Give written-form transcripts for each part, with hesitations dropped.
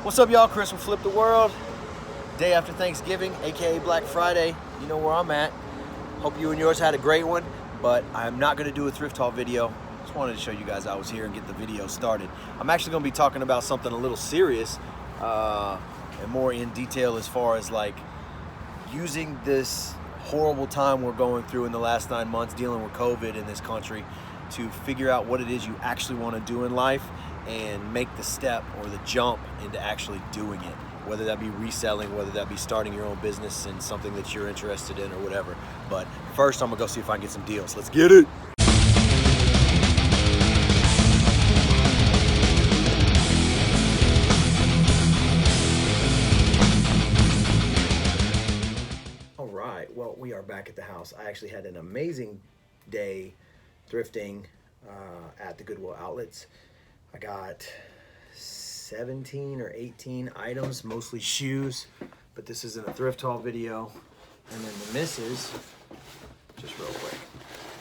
What's up, y'all? Chris from Flip the World. Day after Thanksgiving, aka Black Friday. You know where I'm at. Hope you and yours had a great one, but I'm not gonna do a thrift haul video. Just wanted to show you guys I was here and get the video started. I'm actually gonna be talking about something a little serious and more in detail as far as like using this horrible time we're going through in the last 9 months dealing with COVID in this country to figure out what it is you actually want to do in life and make the step or the jump into actually doing it, whether that be reselling, whether that be starting your own business in something that you're interested in or whatever. But first I'm gonna go see if I can get some deals. Let's get it. All right, well, we are back at the house. I actually had an amazing day thrifting at the Goodwill outlets. I got 17 or 18 items, mostly shoes, but this isn't a thrift haul video. And then the missus, just real quick,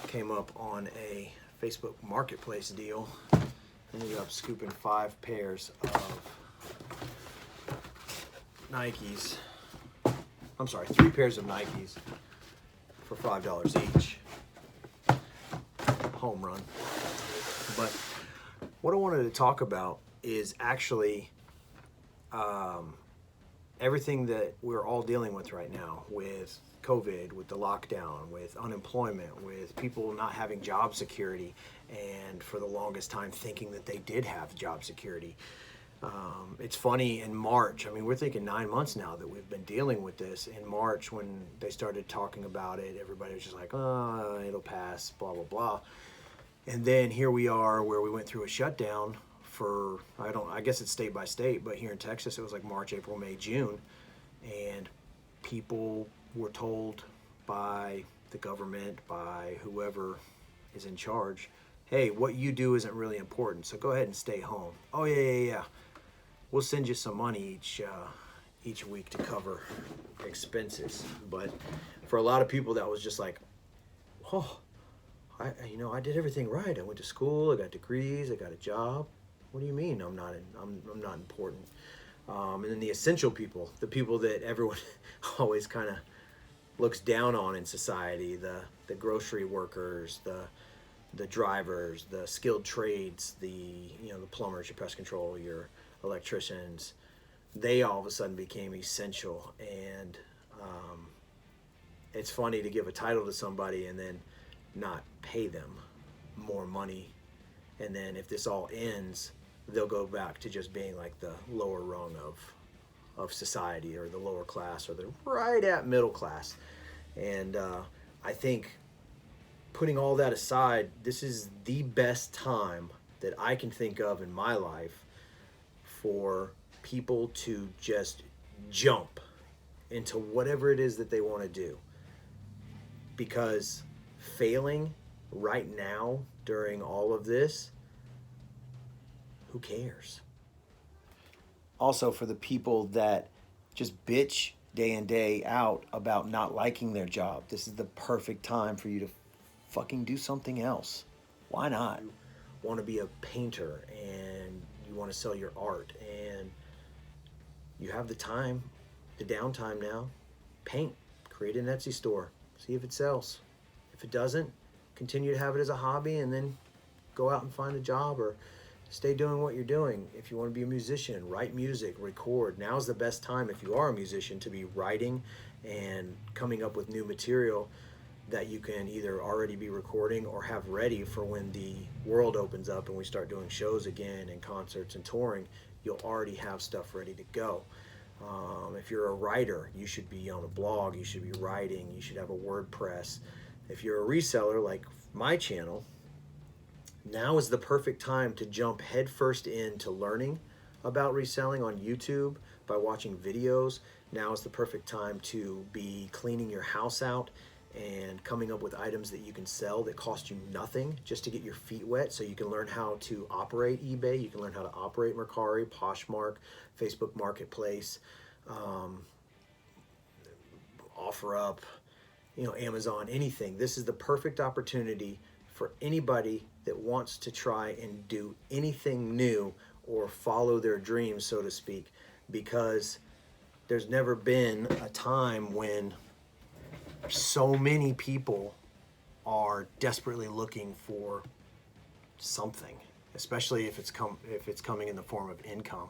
came up on a Facebook Marketplace deal. Ended up scooping 5 pairs of Nikes. I'm sorry, 3 pairs of Nikes for $5 each. Home run. But what I wanted to talk about is actually everything that we're all dealing with right now with COVID, with the lockdown, with unemployment, with people not having job security, and for the longest time thinking that they did have job security. It's funny, in March, I mean, we're thinking 9 months now that we've been dealing with this. In March, when they started talking about it, everybody was just like, oh, it'll pass, blah, blah, blah. And then here we are where we went through a shutdown for, I guess it's state by state, but here in Texas, it was like March, April, May, June. And people were told by the government, by whoever is in charge, hey, what you do isn't really important, so go ahead and stay home. Oh, yeah. We'll send you some money each week to cover expenses. But for a lot of people, that was just like, oh, I did everything right. I went to school, I got degrees, I got a job. What do you mean I'm not important? And then the essential people, the people that everyone always kind of looks down on in society, the grocery workers, the drivers, the skilled trades, the plumbers, your pest control, your electricians, they all of a sudden became essential. And it's funny to give a title to somebody and then not pay them more money, and then if this all ends, they'll go back to just being like the lower rung of society, or the lower class, or the right at middle class. And I think, putting all that aside, this is the best time that I can think of in my life for people to just jump into whatever it is that they want to do. Because failing right now during all of this, who cares? Also, for the people that just bitch day in, day out about not liking their job, this is the perfect time for you to fucking do something else. Why not? You want to be a painter and you want to sell your art, and you have the time, the downtime now. Paint, create an Etsy store, see if it sells. If it doesn't, continue to have it as a hobby, and then go out and find a job, or stay doing what you're doing. If you want to be a musician, write music, record. Now's the best time, if you are a musician, to be writing and coming up with new material that you can either already be recording or have ready for when the world opens up and we start doing shows again and concerts and touring. You'll already have stuff ready to go. If you're a writer, you should be on a blog, you should be writing, you should have a WordPress. If you're a reseller like my channel, now is the perfect time to jump headfirst into learning about reselling on YouTube by watching videos. Now is the perfect time to be cleaning your house out and coming up with items that you can sell that cost you nothing, just to get your feet wet, so you can learn how to operate eBay, you can learn how to operate Mercari, Poshmark, Facebook Marketplace, OfferUp, Amazon, anything. This is the perfect opportunity for anybody that wants to try and do anything new or follow their dreams, so to speak, because there's never been a time when so many people are desperately looking for something, especially if it's coming in the form of income.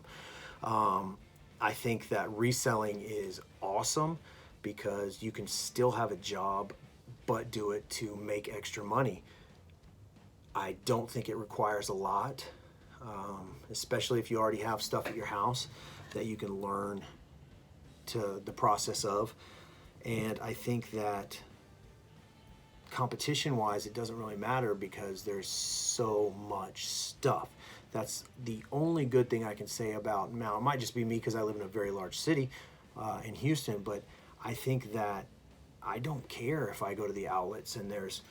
I think that reselling is awesome because you can still have a job but do it to make extra money. I don't think it requires a lot, especially if you already have stuff at your house that you can learn to the process of. And I think that competition wise, it doesn't really matter because there's so much stuff. That's the only good thing I can say about, now it might just be me because I live in a very large city in Houston, but I think that I don't care if I go to the outlets and there's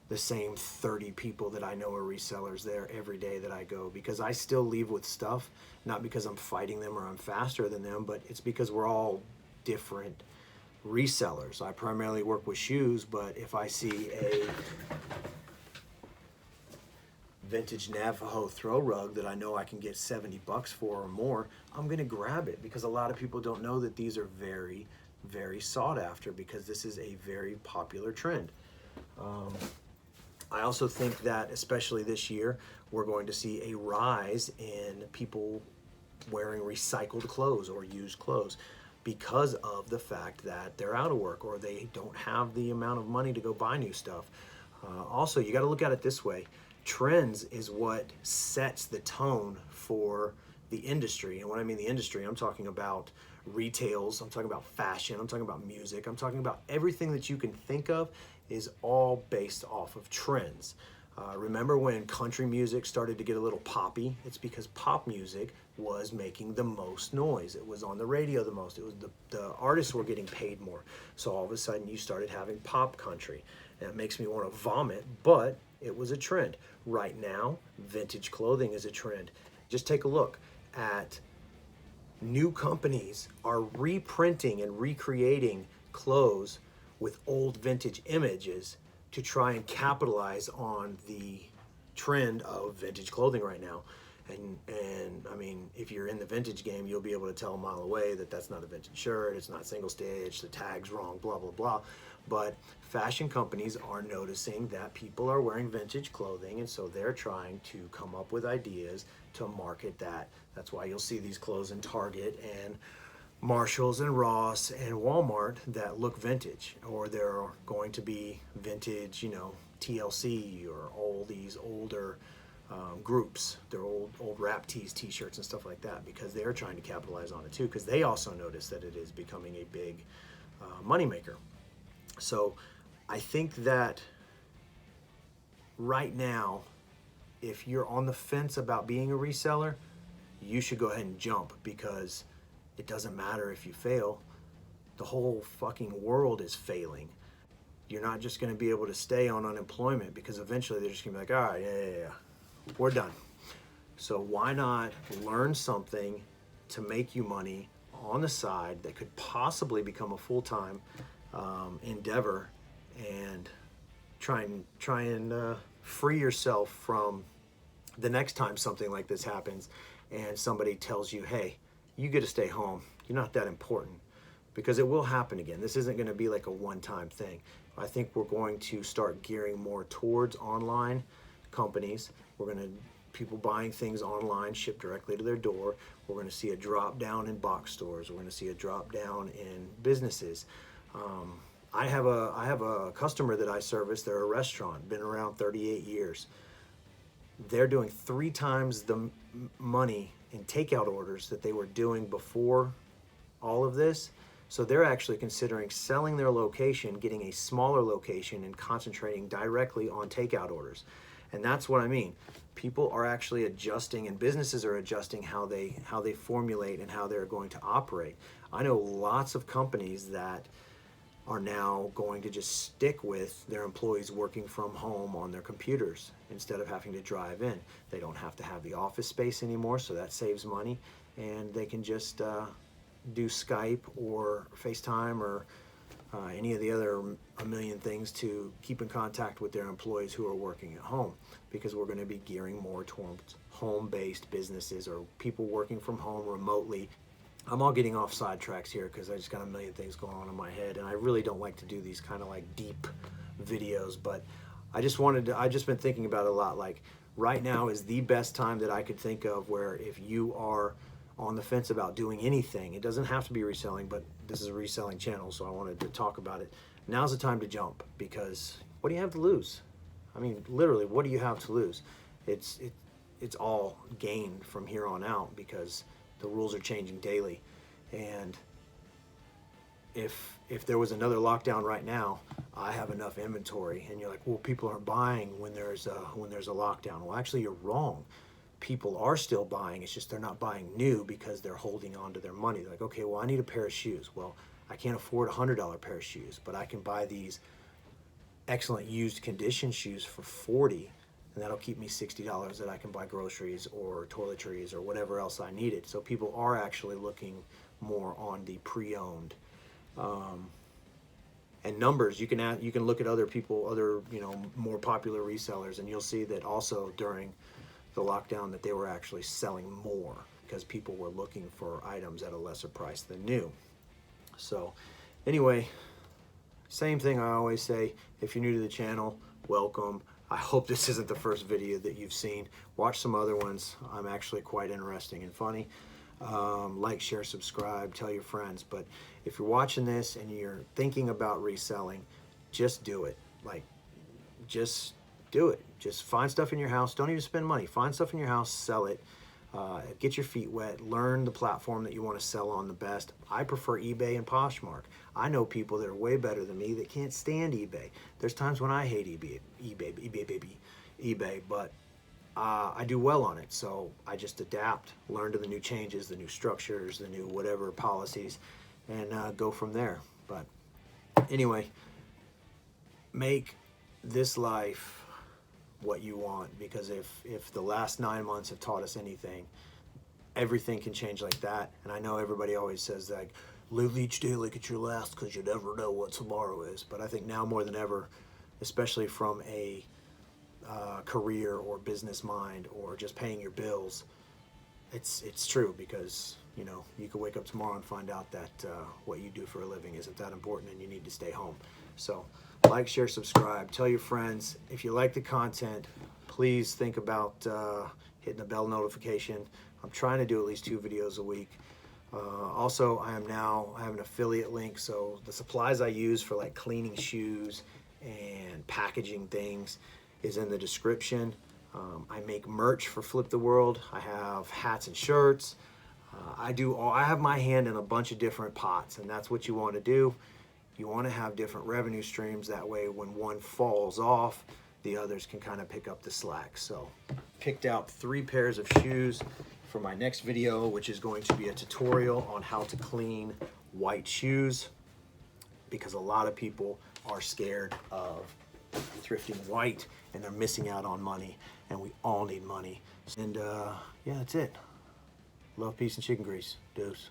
the same 30 people that I know are resellers there every day that I go, because I still leave with stuff, not because I'm fighting them or I'm faster than them, but it's because we're all different resellers. I primarily work with shoes, but if I see a vintage Navajo throw rug that I know I can get $70 for or more, I'm gonna grab it, because a lot of people don't know that these are very, very sought after, because this is a very popular trend. I also think that especially this year, we're going to see a rise in people wearing recycled clothes or used clothes because of the fact that they're out of work or they don't have the amount of money to go buy new stuff. Also, you got to look at it this way. Trends is what sets the tone for the industry. And when I mean the industry, I'm talking about retails, I'm talking about fashion, I'm talking about music, I'm talking about everything that you can think of is all based off of trends. Remember when country music started to get a little poppy? It's because pop music was making the most noise. It was on the radio the most. It was the artists were getting paid more. So all of a sudden you started having pop country. And it makes me want to vomit, but it was a trend. Right now, vintage clothing is a trend. Just take a look at new companies are reprinting and recreating clothes with old vintage images to try and capitalize on the trend of vintage clothing right now. And I mean, if you're in the vintage game, you'll be able to tell a mile away that that's not a vintage shirt, it's not single stitch, the tag's wrong, blah, blah, blah. But fashion companies are noticing that people are wearing vintage clothing, and so they're trying to come up with ideas to market that. That's why you'll see these clothes in Target and Marshalls and Ross and Walmart that look vintage, or they're going to be vintage, you know, TLC or all these older groups. They're old rap tees, t-shirts and stuff like that, because they're trying to capitalize on it too, because they also notice that it is becoming a big moneymaker. So I think that right now, if you're on the fence about being a reseller, you should go ahead and jump, because it doesn't matter if you fail. The whole fucking world is failing. You're not just going to be able to stay on unemployment, because eventually they're just going to be like, all right, yeah, we're done. So why not learn something to make you money on the side that could possibly become a full-time endeavor, and try and free yourself from the next time something like this happens and somebody tells you, hey, you get to stay home, you're not that important, because it will happen again. This isn't going to be like a one-time thing. I think we're going to start gearing more towards online companies. We're going to people buying things online, shipped directly to their door. We're going to see a drop down in box stores. We're going to see a drop down in businesses. I have a customer that I service. They're a restaurant, been around 38 years. They're doing 3 times the money in takeout orders that they were doing before all of this. So they're actually considering selling their location, getting a smaller location, and concentrating directly on takeout orders. And that's what I mean. People are actually adjusting, and businesses are adjusting how they formulate and how they're going to operate. I know lots of companies that are now going to just stick with their employees working from home on their computers instead of having to drive in. They don't have to have the office space anymore, so that saves money, and they can just do Skype or FaceTime or any of the other a million things to keep in contact with their employees who are working at home, because we're going to be gearing more towards home-based businesses or people working from home remotely. I'm all getting off sidetracks here because I just got a million things going on in my head, and I really don't like to do these kind of like deep videos, but I just been thinking about it a lot. Like, right now is the best time that I could think of where if you are on the fence about doing anything, it doesn't have to be reselling, but this is a reselling channel, so I wanted to talk about it. Now's the time to jump, because what do you have to lose? I mean, literally, what do you have to lose? It's all gain from here on out, because the rules are changing daily. And if there was another lockdown right now, I have enough inventory. And you're like, well, people aren't buying when there's a lockdown. Well, actually, you're wrong. People are still buying. It's just they're not buying new because they're holding on to their money. They're like, okay, well, I need a pair of shoes. Well, I can't afford a $100 pair of shoes, but I can buy these excellent used condition shoes for $40, and that'll keep me $60 that I can buy groceries or toiletries or whatever else I needed. So people are actually looking more on the pre-owned. And numbers, you can look at other people, other more popular resellers, and you'll see that also during the lockdown that they were actually selling more because people were looking for items at a lesser price than new. So anyway, same thing I always say, if you're new to the channel, welcome. I hope this isn't the first video that you've seen. Watch some other ones. I'm actually quite interesting and funny. Like, share, subscribe, tell your friends. But if you're watching this and you're thinking about reselling, just do it. Like, just do it. Just find stuff in your house. Don't even spend money. Find stuff in your house, sell it. Get your feet wet. Learn the platform that you want to sell on the best. I prefer eBay and Poshmark. I know people that are way better than me that can't stand eBay. There's times when I hate eBay, but I do well on it. So I just adapt, learn to the new changes, the new structures, the new whatever policies, and go from there. But anyway, make this life what you want, because if the last 9 months have taught us anything, everything can change like that. And I know everybody always says, like, live each day like it's your last, because you never know what tomorrow is. But I think now more than ever, especially from a career or business mind or just paying your bills, it's true, because you could wake up tomorrow and find out that what you do for a living isn't that important and you need to stay home. So like, share, subscribe, tell your friends. If you like the content, please think about hitting the bell notification. I'm trying to do at least 2 videos a week. Also, I have an affiliate link, so the supplies I use for like cleaning shoes and packaging things is in the description. I make merch for Flip the World. I have hats and shirts. I have my hand in a bunch of different pots, and that's what you want to do. You want to have different revenue streams. That way, when one falls off, the others can kind of pick up the slack. So, picked out 3 pairs of shoes for my next video, which is going to be a tutorial on how to clean white shoes, because a lot of people are scared of thrifting white and they're missing out on money, and we all need money. And yeah, that's it. Love, peace, and chicken grease. Deuce.